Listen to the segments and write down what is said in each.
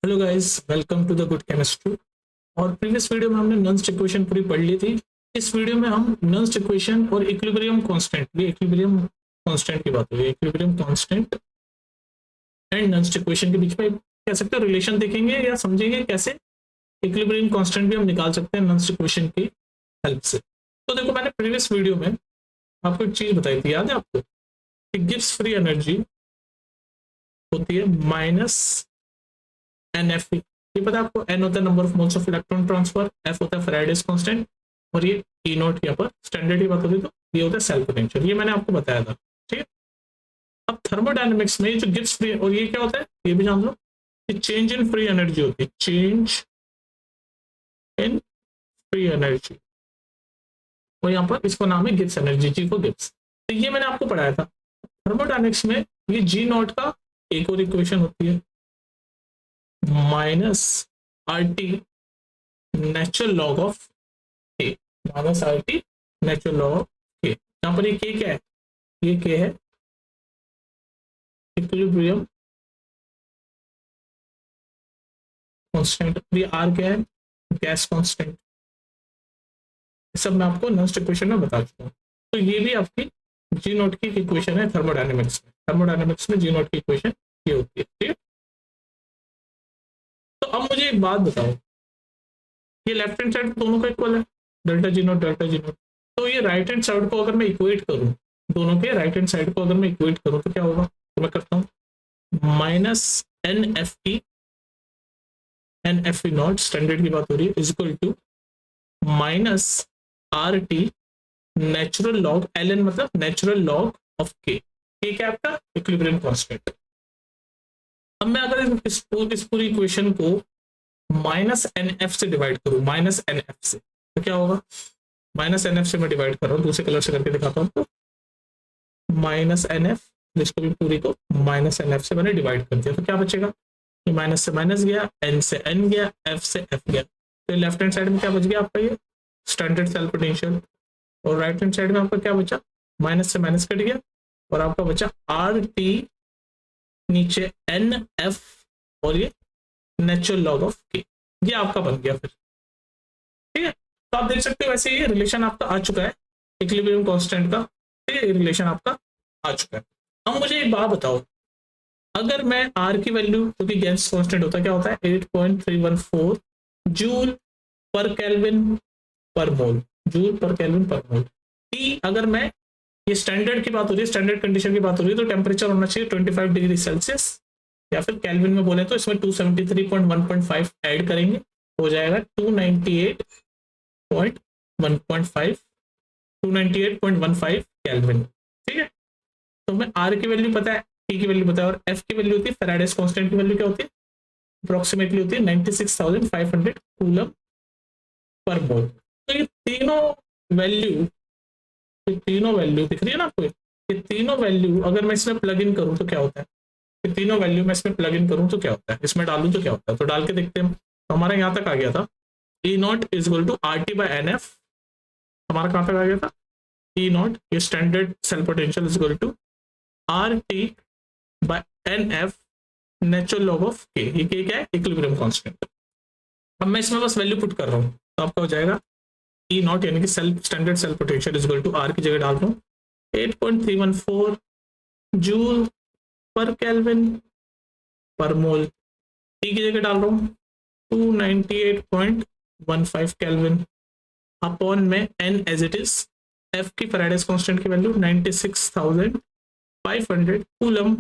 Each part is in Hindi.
Hello guys, welcome to the good chemistry. और प्रीवियस वीडियो में हमने नॉन इक्वेशन पूरी पढ़ ली थी। इस वीडियो में हम नॉन इक्वेशन और इक्विलिब्रियम कांस्टेंट, ये इक्विलिब्रियम कांस्टेंट की बात हो रही है, equilibrium constant and non equation के बीच में कह सकते हो रिलेशन देखेंगे या समझेंगे कैसे इक्विलिब्रियम कांस्टेंट भी हम निकाल सकते हैं नॉन इक्वेशन की हेल्प से। तो देखो, मैंने प्रीवियस वीडियो में आपको एक चीज बताई थी, याद है आपको? गिब्स फ्री एनर्जी होती है माइनस NF। ये पता है आपको, N होता है number of moles of electron transfer, F होता है फैराडेज कांस्टेंट और ये E नॉट यहाँ पर स्टैंडर्ड की बात होती है, तो ये होता है सेल पोटेंशियल। ये मैंने आपको बताया था, ठीक है। अब थर्मोडायनेमिक्स में जो गिब्स फ्री, और ये क्या होता है ये भी जान लो, कि चेंज इन फ्री एनर्जी होती है, चेंज इन फ्री एनर्जी, और यहाँ पर इसको नाम है गिब्स एनर्जी, जी को गिब्स। तो ये मैंने आपको पढ़ाया था। थर्मोडायनेमिक्स में ये G नॉट का एक और इक्वेशन होती है, minus RT natural log of K, minus RT natural log of K। यहाँ पर ये K क्या है? ये K है इक्विलिब्रियम कांस्टेंट, ये R क्या है? Gas constant. सब मैं आपको नेक्स्ट इक्वेशन में बता चुका हूँ। तो ये भी आपकी G नॉट की इक्वेशन है थर्मोडायनेमिक्स में। थर्मोडायनेमिक्स में G नॉट की इक्वेशन ये होती है, ठीक है। तो अब मुझे एक बात बताओ, ये लेफ्ट हैंड साइड दोनों का इक्वल है, delta G not delta G not. तो ये राइट हैंड साइड को अगर मैं इक्वेट करूं, दोनों के राइट हैंड साइड को अगर मैं इक्वेट करूं तो क्या होगा? तो मैं करता हूं माइनस NFE नॉट, स्टैंडर्ड की बात हो रही है, is equal to minus RT natural log LN, मतलब natural log of K। K क्या आपका? Equilibrium constant. अब मैं अगर इस पूरी इक्वेशन को माइनस NF से डिवाइड करूं, माइनस NF से, तो क्या होगा? माइनस NF से मैं डिवाइड कर रहा हूँ, दूसरे कलर से करके दिखाता हूँ आपको। माइनस NF, इसको भी पूरी को माइनस NF से मैंने डिवाइड कर दिया, तो क्या बचेगा? माइनस से माइनस गया, N से N गया, F से F गया। तो लेफ्ट हैंड साइड में क्या बच गया आपका? ये स्टैंडर्ड सेल पोटेंशियल। और राइट हैंड साइड में आपका क्या बचा? माइनस से माइनस कट गया और आपका बचा RT, नीचे NF और ये नेचुरल लॉग ऑफ K। ये आपका बन गया फिर, ठीक है। तो आप देख सकते हो वैसे ये रिलेशन आपका आ चुका है इक्विलिब्रियम कांस्टेंट का, ठीक है, रिलेशन आपका आ चुका है। अब मुझे एक बात बताओ, अगर मैं R की वैल्यू, क्योंकि गैस कांस्टेंट होता है, क्या होता है? 8.314 जूल पर केल्विन पर मोल, जूल पर केल्विन पर मोल। T अगर मैं, ये स्टैंडर्ड की बात हो रही है, स्टैंडर्ड कंडीशन की बात हो रही है, तो टेम्परेचर होना चाहिए 25 डिग्री सेल्सियस, या फिर केल्विन में बोले तो इसमें 273.1.5 ऐड करेंगे, हो जाएगा 298.15 केल्विन, ठीक है। तो मैं R की वैल्यू पता है, T की वैल्यू पता है, और F की वैल्यू होती है, फैराडेज कांस्टेंट की वैल्यू क्या होती है? अप्रोक्सीमेटली होती है 96,500 कूलम पर मोल। तो ये तीनों वैल्यू दिख रही है ना आपको? ये तीनों वैल्यू अगर मैं इसमें प्लग इन करूं तो क्या होता है? ये तीनों वैल्यू मैं इसमें प्लग इन करूं तो क्या होता है? इसमें डालूं तो क्या होता है? तो डाल के देखते हैं। तो हमारा यहाँ तक आ गया था E naught is equal to RT by NF। हमारा कहाँ तक आ गया था? E नॉट, ये standard cell potential is equal to RT by NF natural log of K। ये K क्या है? Equilibrium constant. अब मैं इसमें बस वैल्यू पुट कर रहा हूँ, तो आपका हो जाएगा E नॉट यानी कि standard cell potential is equal to R की जगह डाल रहा हूँ 8.314 जूल पर केल्विन पर मोल, T की जगह डाल रहा हूँ 298.15 केल्विन अपॉन में N as it is, F की फैराडेज कांस्टेंट की वैल्यू 96,500 कूलम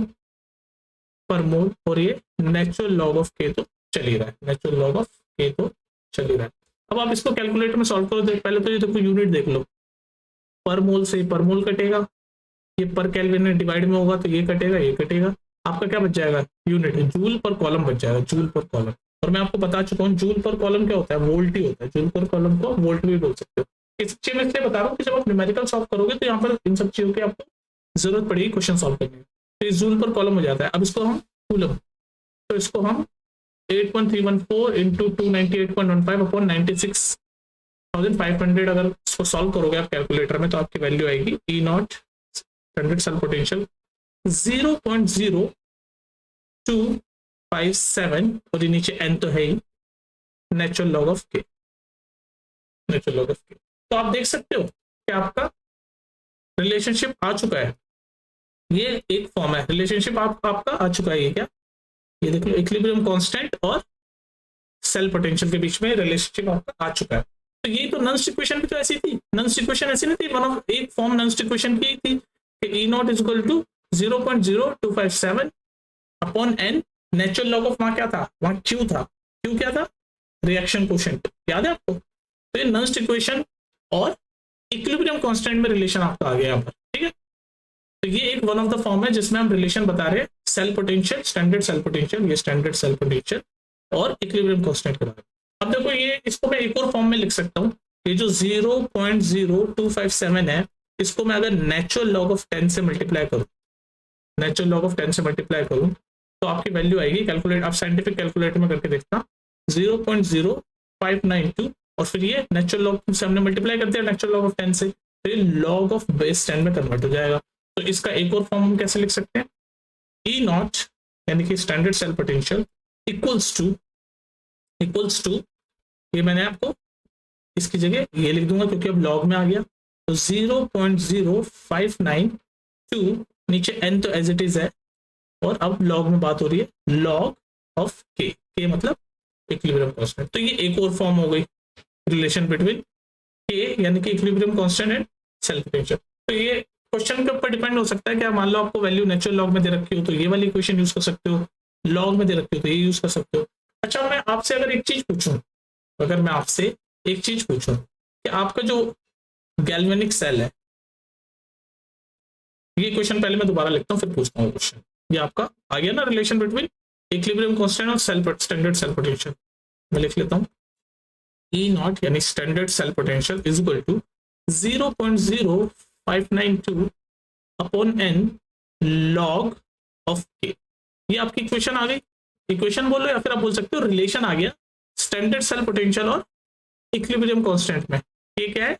पर मोल, और ये नेचुरल लॉग ऑफ K तो चल ही रहा है, नेचुरल लॉग ऑफ K तो चल ही रहा है। अब आप इसको कैलकुलेटर में सॉल्व करो, पहले तो ये देखो यूनिट देख लो, पर मोल से पर मोल कटेगा, ये पर केल्विन में डिवाइड में होगा तो ये कटेगा, ये कटेगा, आपका क्या बच जाएगा? यूनिट जूल पर कॉलम बच जाएगा, जूल पर कॉलम। और मैं आपको बता चुका हूँ जूल पर कॉलम क्या होता है? वोल्ट ही होता है। जूल पर कॉलम को वोल्ट भी बोल सकते हो। इस चीज में इसलिए बता रहा हूँ कि जब आप न्यूमेरिकल सॉल्व करोगे तो यहाँ पर इन सब चीजों की आपको जरूरत पड़ेगी क्वेश्चन सॉल्व करने में। तो इस जूल पर कॉलम हो जाता है। अब इसको हम कूलम, तो इसको हम 8.314 इंटू 298.15 अपॉन 96,500 अगर इसको सॉल्व करोगे आप कैलकुलेटर में, तो आपकी वैल्यू आएगी E naught standard cell potential 0.02 0.57 और ये नीचे n तो है ही, natural log of K, natural log of K. तो आप देख सकते हो कि आपका रिलेशनशिप आ चुका है, ये एक फॉर्म है, रिलेशनशिप आपका आ चुका है। ये क्या, ये देख लो, इक्विलिब्रियम कांस्टेंट और सेल पोटेंशियल के बीच में रिलेशनशिप आपका आ चुका है। तो ये तो नॉन इक्वेशन भी तो ऐसी थी, नॉन इक्वेशन ऐसी नहीं थी, वन ऑफ एक फॉर्म नॉन इक्वेशन की थी कि e not is equal to 0.0257 upon n, natural log of वहां क्या था, वहां क्यू था, क्यू क्या था, रिएक्शन कोशेंट, याद है आपको। तो ये नॉन इक्वेशन और इक्विलिब्रियम कांस्टेंट में रिलेशन आपका आ गया यहाँ पर, ठीक है। तो ये एक वन ऑफ द फॉर्म है जिसमें हम रिलेशन बता रहे हैं cell potential, standard cell potential, ये स्टैंडर्ड सेल पोटेंशियल और इक्विलिब्रियम कांस्टेंट के बारे में। अब देखो ये, इसको मैं एक और फॉर्म में लिख सकता हूँ, ये जो 0.0257 है, इसको मैं अगर नेचुरल लॉग ऑफ 10 से मल्टीप्लाई करूँ, नेचुरल लॉग ऑफ 10 से मल्टीप्लाई करूँ तो आपकी वैल्यू आएगी, कैलकुलेट, आप साइंटिफिक कैलकुलेटर में करके देखना, 0.0592 और फिर ये नेचुरल लॉग से हमने मल्टीप्लाई कर दिया नेचुरल लॉग ऑफ 10 से, तो ये लॉग ऑफ बेस 10 में कन्वर्ट हो जाएगा। तो इसका एक और फॉर्म हम कैसे लिख सकते हैं, ई नॉट यानी कि standard cell potential equals to, ये मैंने आपको इसकी जगह ये लिख दूंगा क्योंकि अब लॉग में आ गया, तो 0.0592, नीचे n तो एज इट इज है, और अब लॉग में बात हो रही है लॉग ऑफ के मतलब इक्विलिब्रियम कांस्टेंट। तो ये एक और फॉर्म हो गई रिलेशन बिटवीन के यानी कि equilibrium constant and cell potential. तो ये क्वेश्चन के ऊपर डिपेंड हो सकता है कि मान लो आपको वैल्यू नेचुरल लॉग में दे रखी हो तो ये वाली इक्वेशन यूज कर सकते हो, लॉग में दे रखी हो तो ये यूज कर सकते हो। अच्छा, मैं आपसे अगर एक चीज पूछूं, अगर मैं आपसे एक चीज पूछूं कि आपका जो गैल्वेनिक सेल है, ये क्वेश्चन पहले मैं दोबारा लिखता हूँ फिर पूछता हूँ क्वेश्चन, ये आपका आ गया ना रिलेशन बिटवीन इक्विलिब्रियम कांस्टेंट और स्टैंडर्ड सेल पोटेंशियल। मैं लिख लेता हूँ, ई नॉट यानी standard cell potential is equal to 0.0592 upon n log of K. ये आपकी इक्वेशन आ गई, इक्वेशन बोलो या फिर आप बोल सकते हो रिलेशन आ गया स्टैंडर्ड सेल पोटेंशियल और इक्विलिब्रियम कांस्टेंट में। ये क्या है,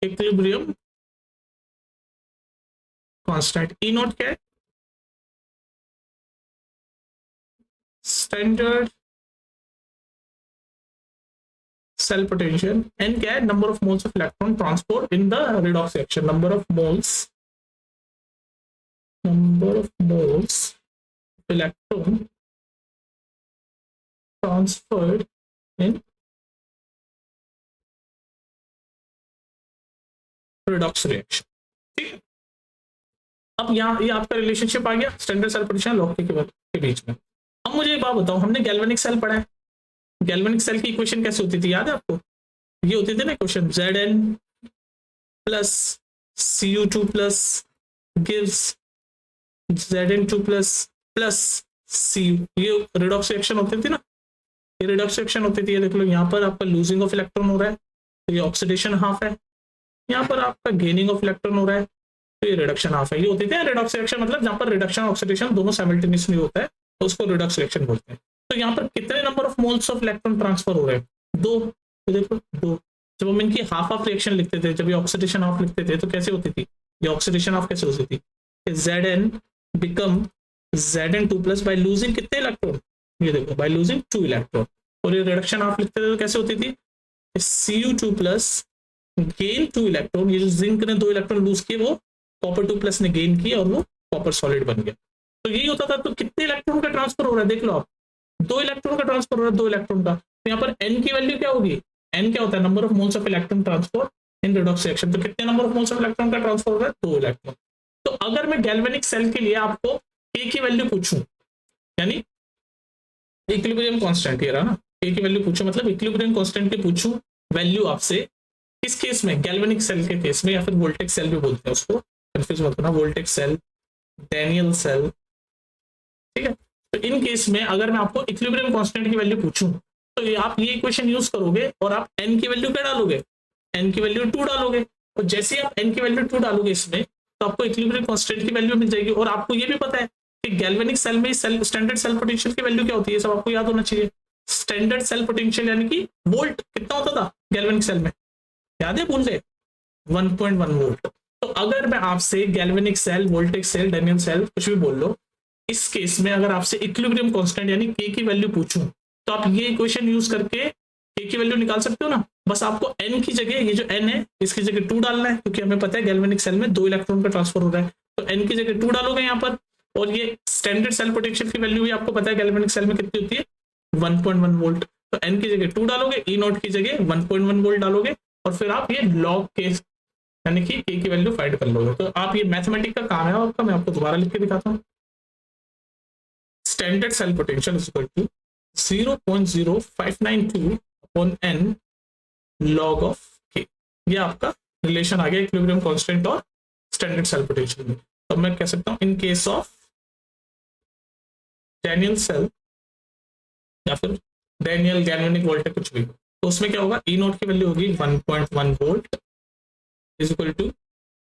इक्विलिब्रियम कांस्टेंट, ई नॉट क्या है, स्टैंडर्ड सेल पोटेंशियल, एन क्या है, number of moles of electron transport in the redox reaction, number of moles electron transferred in redox reaction, ठीक है। अब यहाँ ये आपका रिलेशनशिप आ गया स्टैंडर्ड सेल पोटेंशियल लॉग के बीच में। अब मुझे एक बात बताओ, हमने गैल्वेनिक सेल पढ़ा है, गैल्वेनिक सेल की इक्वेशन कैसे होती थी, याद है आपको, ये होती थी ना equation, Zn plus Cu2 plus gives Zn2 plus Cu, ये रिडॉक्स रिएक्शन होती थी ना, ये रिडॉक्स रिएक्शन होती थी। ये देख लो यहाँ पर आपका लूजिंग ऑफ इलेक्ट्रॉन हो रहा है तो ये ऑक्सीडेशन हाफ है, यहाँ पर आपका गेनिंग ऑफ इलेक्ट्रॉन हो रहा है तो ये रिडक्शन हाफ है। ये होती है रिडॉक्स रिएक्शन, मतलब जहाँ पर रिडक्शन ऑक्सीडेशन दोनों साइमल्टेनियसली होता है तो उसको रिडॉक्स रिएक्शन बोलते हैं। तो यहाँ पर कितने number of moles of electron transfer हो रहे हैं, 2, तो देखो 2। जब हम इनकी हाफ ऑफ रिएक्शन लिखते थे, जब ये ऑक्सीडेशन हाफ लिखते थे तो कैसे होती थी, ये ऑक्सीडेशन हाफ कैसे होती थी, Zn become Zn2 plus by losing कितने इलेक्ट्रॉन, ये देखो बाय लूजिंग 2 इलेक्ट्रॉन, और ये रिडक्शन हाफ लिखते थे तो कैसे होती थी, Cu2 प्लस गेन 2 इलेक्ट्रॉन, ये जो जिंक ने 2 इलेक्ट्रॉन लूज किए वो कॉपर 2 प्लस ने गेन किया और वो कॉपर सॉलिड बन गया। तो यही होता था। तो कितने इलेक्ट्रॉन का ट्रांसफर हो रहा है देख लो आप, 2 इलेक्ट्रॉन का ट्रांसफर हो रहा है, 2 इलेक्ट्रॉन का। तो यहाँ पर n की वैल्यू क्या होगी, n क्या होता है, number of moles of electron transfer in redox reaction. तो कितने number of moles of electron का ट्रांसफर हो रहा है, 2 इलेक्ट्रॉन। तो अगर मैं गैल्वेनिक सेल के लिए आपको k की वैल्यू पूछूं, यानी इक्विलिब्रियम कांस्टेंट ये रहा ना, k की वैल्यू पूछूं मतलब इक्विलिब्रियम कांस्टेंट की पूछूं वैल्यू आपसे, किस केस में, गैल्वेनिक सेल के केस में, या फिर वोल्टेक सेल भी बोलते हैं उसको, कंफ्यूज मत करना, वोल्टेक सेल, डैनियल सेल, ठीक है। तो इन केस में अगर मैं आपको इक्विलिब्रियम कांस्टेंट की वैल्यू पूछूं तो ये आप ये इक्वेशन यूज करोगे और आप n की वैल्यू क्या डालोगे, n की वैल्यू 2 डालोगे, और जैसे ही आप n की वैल्यू 2 डालोगे इसमें तो आपको इक्विलिब्रियम कांस्टेंट की वैल्यू मिल जाएगी। और आपको ये भी पता है कि गैल्वेनिक सेल में स्टैंडर्ड सेल पोटेंशियल की वैल्यू क्या होती है, सब आपको याद होना चाहिए। स्टैंडर्ड सेल पोटेंशियल यानी कि वोल्ट कितना होता था गैल्वेनिक सेल में, याद है, भूल गए, 1.1 वोल्ट। तो अगर मैं आपसे galvanic cell, voltage cell, Daniell cell कुछ भी बोल लो, इस केस में अगर आपसे इक्विलिब्रियम कांस्टेंट यानी के की वैल्यू पूछूं, तो आप ये इक्वेशन यूज करके के की वैल्यू निकाल सकते हो ना। बस आपको एन की जगह, ये जो एन है इसकी जगह 2 डालना है, क्योंकि हमें पता है गैल्वेनिक सेल में 2 इलेक्ट्रॉन का ट्रांसफर हो रहा है, तो एन की जगह 2 डालोगे यहाँ पर। और ये स्टैंडर्ड सेल पोटेंशियल की वैल्यू भी आपको पता है गैल्वेनिक सेल में कितनी होती है, 1.1 वोल्ट। तो एन की जगह 2 डालोगे, ई नॉट की जगह 1.1 वोल्ट डालोगे, और फिर आप ये लॉग के यानी कि के की वैल्यू फाइंड कर लोगे। तो आप ये मैथमेटिक का काम है आपका, मैं आपको दोबारा लिख के दिखाता हूँ। Standard cell potential is equal to 0.0592 upon n log of K. ये आपका रिलेशन आ गया इक्विलिब्रियम कांस्टेंट और स्टैंडर्ड सेल पोटेंशियल में। तो मैं कह सकता हूँ in case of Daniell cell या फिर डैनियल गैल्वेनिक वोल्टेज कुछ भी, तो उसमें क्या होगा, ई नोट की वैल्यू होगी 1.1 वोल्ट इज इक्वल टू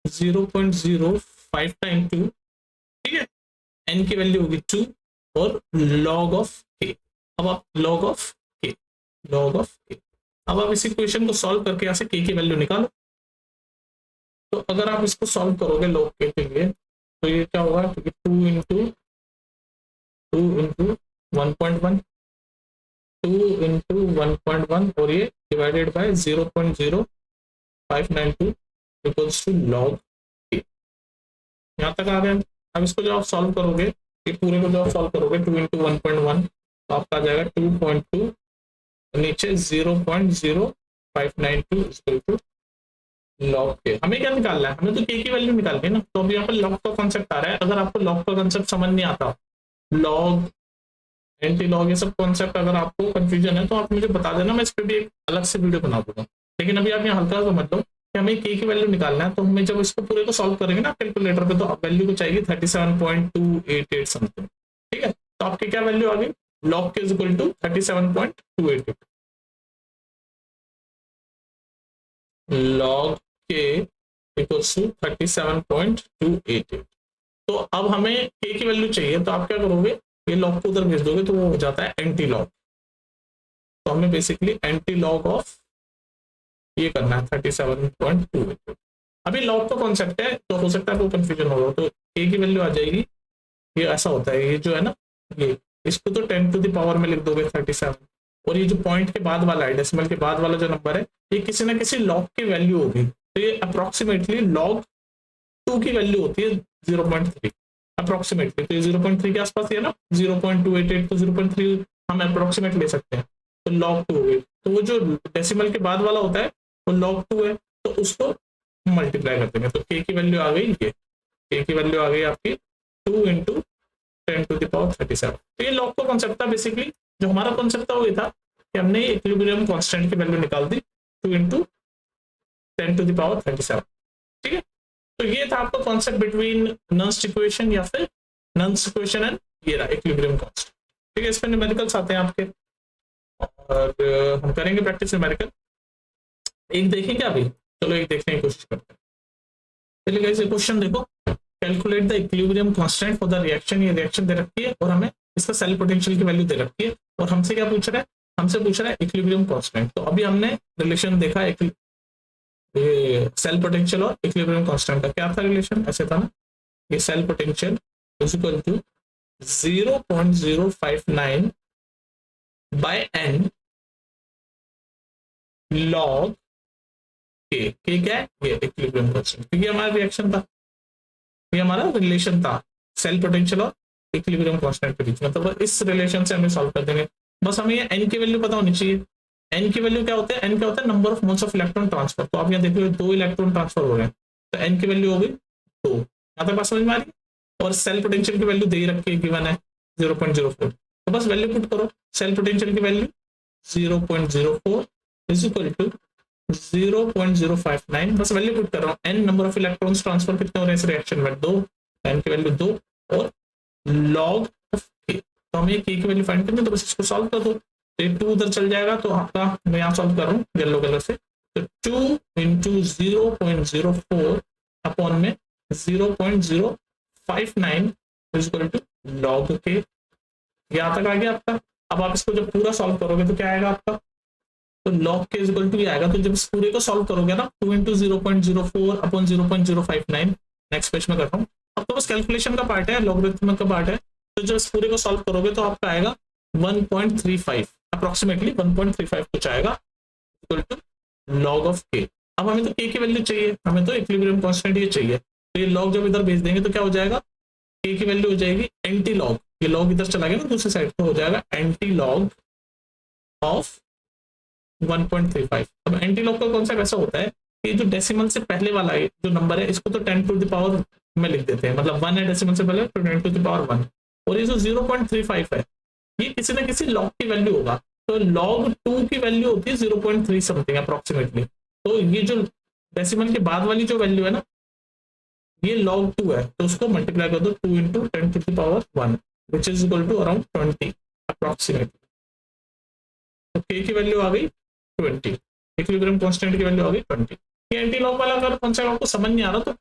0.0592, ठीक है। एन की वैल्यू होगी 2 और लॉग ऑफ के। अब आप लॉग ऑफ के, अब आप इस इक्वेशन को सॉल्व करके यहाँ से के की वैल्यू निकालो। तो अगर आप इसको सॉल्व करोगे लॉग के लिए, तो ये क्या होगा, 2 इंटू 1.1, 2 इंटू 1.1 और ये divided by 0.0592 equals to log K. यहाँ तक आ गया। अब इसको जब आप सॉल्व करोगे, ये पूरे को जब आप सॉल्व करोगे 2 इंटू 1.1, तो आपका आ जाएगा 2.2, नीचे 0.0592 इक्वल टू लॉग के। हमें क्या निकालना है, हमें तो के की वैल्यू निकालनी है ना। तो अभी यहाँ पर लॉग का कॉन्सेप्ट आ रहा है। अगर आपको लॉग का कॉन्सेप्ट समझ नहीं आता, लॉग, एंटी लॉग, ये सब कॉन्सेप्ट अगर आपको कंफ्यूजन है, तो आप मुझे बता देना, मैं इस पर भी एक अलग से वीडियो बना दूंगा। लेकिन अभी आप यहाँ हल्का समझ लो कि हमें के की वैल्यू निकालना है। तो हमें जब इसको पूरे को सॉल्व करेंगे ना कैलकुलेटर पे, तो वैल्यू को चाहिए 37.288 समथिंग, ठीक है। तो आपकी क्या वैल्यू आ गई, लॉग के इज इक्वल टू 37.288, लॉग के इक्वल्स टू 37.288। तो अब हमें के की वैल्यू चाहिए, तो आप क्या करोगे, ये लॉग को उधर भेज दोगे तो वो हो जाता है एंटी लॉग। तो हमें बेसिकली एंटी लॉग ऑफ ये करना है 37.288। अभी लॉग का कॉन्सेप्ट है, तो हो सकता है आपको कंफ्यूजन होगा। तो ए की वैल्यू आ जाएगी, ये ऐसा होता है, ये जो है ना, ये इसको तो 10 टू द पावर में लिख दोगे 37, और ये जो पॉइंट के बाद वाला है, डेसिमल के बाद वाला जो नंबर है, ये किसी ना किसी लॉग की वैल्यू होगी। तो ये अप्रोक्सीमेटली लॉग 2 की वैल्यू होती है 0.3 अप्रोक्सीमेटली। तो ये 0.3 के आसपास है ना, 0.288, तो 0.3 हम अप्रोक्सीमेट ले सकते हैं। तो लॉग 2 हो गई। तो वो जो डेसिमल के बाद वाला होता है वो लॉग 2 है, तो उसको मल्टीप्लाई कर देंगे। तो के की वैल्यू आ गई, ये के की वैल्यू आ गई आपकी 2 इंटू 10 टू द पावर 37। तो ये लॉग का कॉन्सेप्ट था बेसिकली। जो हमारा कॉन्सेप्ट था वो ये था कि हमने इक्विलिब्रियम कांस्टेंट की वैल्यू निकाल दी 2 इंटू 10 टू द पावर 37, ठीक है। तो ये था आपका कॉन्सेप्ट बिटवीन नर्स्ट इक्वेशन या फिर नर्स्ट इक्वेशन एंड ये रहा इक्विलिब्रियम कांस्टेंट, ठीक है। इसमें न्यूमेरिकल्स आते हैं आपके, और हम करेंगे प्रैक्टिस न्यूमेरिकल। एक देखेंगे अभी, चलो एक देखने की कोशिश करते हैं। चलिए गाइस, क्वेश्चन देखो, calculate the equilibrium constant for the reaction. ये रिएक्शन दे रखी है और हमें इसका सेल पोटेंशियल की वैल्यू दे रखी है, और हमसे क्या पूछ रहा है, हमसे पूछ रहा है इक्विलिब्रियम कांस्टेंट। तो अभी हमने रिलेशन देखा सेल पोटेंशियल और इक्विलिब्रियम कांस्टेंट का। क्या था रिलेशन, ऐसे था ना, ये cell potential is equal to 0.059 by n log K क्या है, ये इक्विलिब्रियम कांस्टेंट। तो ये हमारा रिएक्शन था, ये हमारा रिलेशन था सेल पोटेंशियल और इक्विलिब्रियम कांस्टेंट के बीच में। तो इस रिलेशन से हमें सॉल्व कर देंगे। बस हमें ये एन की वैल्यू पता होनी चाहिए। एन की वैल्यू क्या होता है, एन क्या होता है, number of moles of electron transfer. तो आप यहाँ देख रहे हो 2 इलेक्ट्रॉन ट्रांसफर हो रहे हैं, तो एन की वैल्यू हो गई 2। यहाँ तक बात समझ में आ रही है। और सेल पोटेंशियल की वैल्यू दे ही रखी है, गिवन है 0.04। तो बस वैल्यू पुट करो, सेल पोटेंशियल की वैल्यू 0.04 इज इक्वल टू 0.059, बस वैल्यू पुट कर रहा हूँ। N number of electrons transfer कितने हो रहे हैं इस रिएक्शन में, 2, एन की वैल्यू 2, और लॉग ऑफ के। तो हमें के की वैल्यू फाइंड करनी है, तो बस इसको सॉल्व कर दो। तो 2 उधर चल जाएगा, तो आपका मैं यहाँ सॉल्व कर रहा हूँ येलो कलर से। तो 2 इंटू 0.04 अपॉन में 0.059 is equal to log K. यहाँ तक आ गया आपका। अब आप इसको जब पूरा सॉल्व करोगे तो क्या आएगा आपका, तो log k is equal to ये आएगा। तो जब इस पूरे को सॉल्व करोगे ना 2 इंटू 0.04 अपॉन 0.059, नेक्स्ट पेज में करता हूँ। अब तो बस कैलकुलेशन का पार्ट है, लॉगरिथम का पार्ट है। तो जब इस पूरे को सॉल्व करोगे तो आपका आएगा 1.35, अप्रोक्सीमेटली 1.35 कुछ आएगा, equal to log of k। अब हमें तो k की वैल्यू चाहिए, हमें तो इक्विलिब्रियम कांस्टेंट ये चाहिए। तो ये लॉग जब इधर भेज देंगे तो क्या हो जाएगा, k की वैल्यू हो जाएगी एंटी लॉग, ये लॉग इधर चला गया ना दूसरी साइड, तो हो जाएगा एंटी लॉग ऑफ 1.35। अब एंटी लॉग का कॉन्सेप्ट ऐसा होता है कि जो डेसिमल से पहले वाला है जो नंबर है, इसको तो 10 टू द पावर में लिख देते हैं, मतलब 1 है डेसिमल से पहले तो 10 टू द पावर 1, और ये जो 0.35 है ये किसी ना किसी लॉग की वैल्यू होगा। तो लॉग 2 की वैल्यू होती है 0.3 समथिंग अप्रोक्सीमेटली। तो ये जो डेसिमल के बाद वाली जो वैल्यू है ना, ये log 2 है, तो उसको मल्टीप्लाई कर दो 2 into 10 to the power 1 which is equal to around 20 approximately. तो k की वैल्यू आ गई 20, इक्विलिब्रियम कांस्टेंट की वैल्यू आ गई 20। ये एंटी लॉग वाला अगर कॉन्सेप्ट आपको समझ नहीं आ रहा तो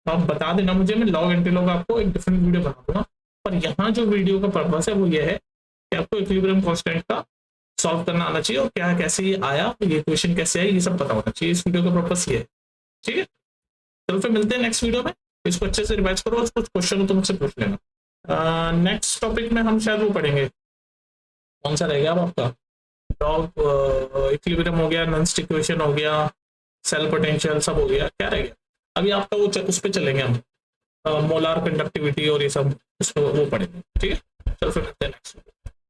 आप बता देना मुझे, मैं लॉग एंटी लॉग आपको एक डिफरेंट वीडियो बना दूंगा। पर यहाँ जो वीडियो का पर्पस है वो ये है कि आपको इक्विलिब्रियम कांस्टेंट का सॉल्व करना आना चाहिए, और क्या कैसे ये आया, ये इक्वेशन कैसे आई, ये सब पता होना चाहिए। इस वीडियो का पर्पस ये है, ठीक है। चलो फिर मिलते हैं नेक्स्ट वीडियो में, इसको अच्छे से रिवाइज करो, कुछ क्वेश्चन हो तो मुझसे पूछ लेना। नेक्स्ट टॉपिक में हम शायद वो पढ़ेंगे, कौन सा रहेगा अब आपका, लॉग इक्विलिब्रियम हो गया, नॉन स्टिक इक्वेशन हो गया, सेल पोटेंशियल सब हो गया, क्या रहेगा अभी आपका वो उस पर चलेंगे हम, मोलार कंडक्टिविटी और ये सब, उसको वो पढ़ेंगे, ठीक है। चलो फिर मिलते हैं नेक्स्ट।